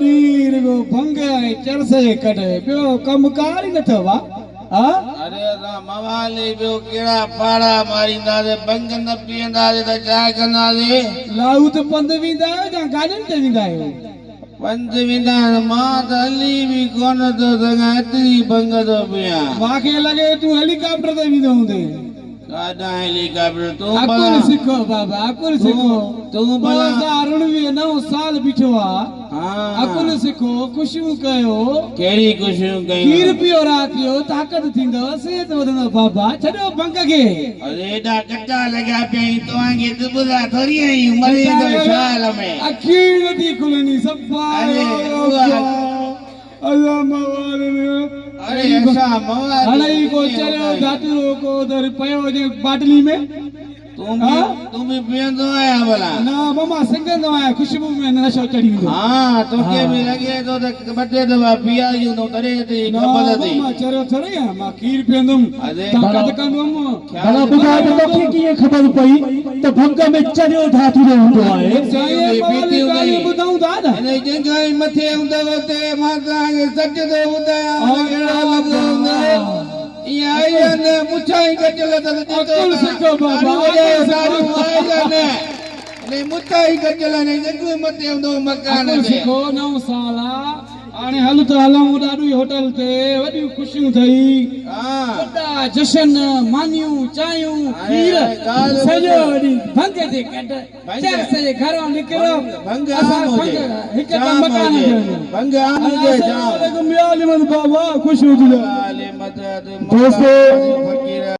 नीर को भंगा चरसे कटे पियो कमकार ही न थवा हां अरे रा मवाली पियो केड़ा पाड़ा मारींदा रे भंग न पींदा रे त छा कंदा रे लाऊ त पंध विंदा जा गाडन ते विंदा आयो पंध विंदा मां त हली भी कोन तो संगा एतरी भंग तो पिया वाके लगे तू हेलीकॉप्टर ते विंदो हुंदे काडा हेलीकॉप्टर तू अकुल सिखो बाबा अकुल सिखो तू भला 2099 साल बिठो आ हां अकुल सिखो खुशियूं कयो केड़ी खुशियूं कयो खीर पियो रातियो ताकत थींदो सेहत वधंदो बाबा छॾो भंग खे अरे एडा कट्टा लगा पे तोहां के दुबरा थोड़ी आई मरे तो साल में अखी नथी खुलनी सफा अरे अल्लाह मवाल अरे ऐसा मवाल हड़ई को चलो धातुरो को उधर पयो जे बाटली में तुम भी पियंदो आया भला ना मामा संगंदो आया खुशबू में नशो चढ़ी वेंदो हां तो के भी लगे तो बटे दवा पिया यूं तो तरे ते खबर थी मामा चरो थोड़ी है मां खीर पियंदुम ताकत कंदुम भला बुधाए तो तोखे कीअं ख़बर पई त भंग में चरियो धातुरो हूंदो आहे साईं पीती हुई बुधाऊं दादा अरे जंगा मथे हूंदो ते माता के सच तो बुधाया केड़ा लॻो या ने मुछाई गजल त अकुल सिखो बाबा सारी ने ने मुछाई गजल ने जंगू मथे हूंदो मकान अकुल ते सिखो 9 साला हाणे हल त हलूं ॾाढी होटल ते वॾियूं खुशियूं थई हां वॾा जशन मानियूं चायूं खीर सॼो ॾींहुं भंग जे कट चार सॼे घरों निकिरो भंग असां भंग हिक मकान जो भंग आम जे जाओ वालेकुम या अली बाबा खुश हुजो आले मदद दोस्तों फकीर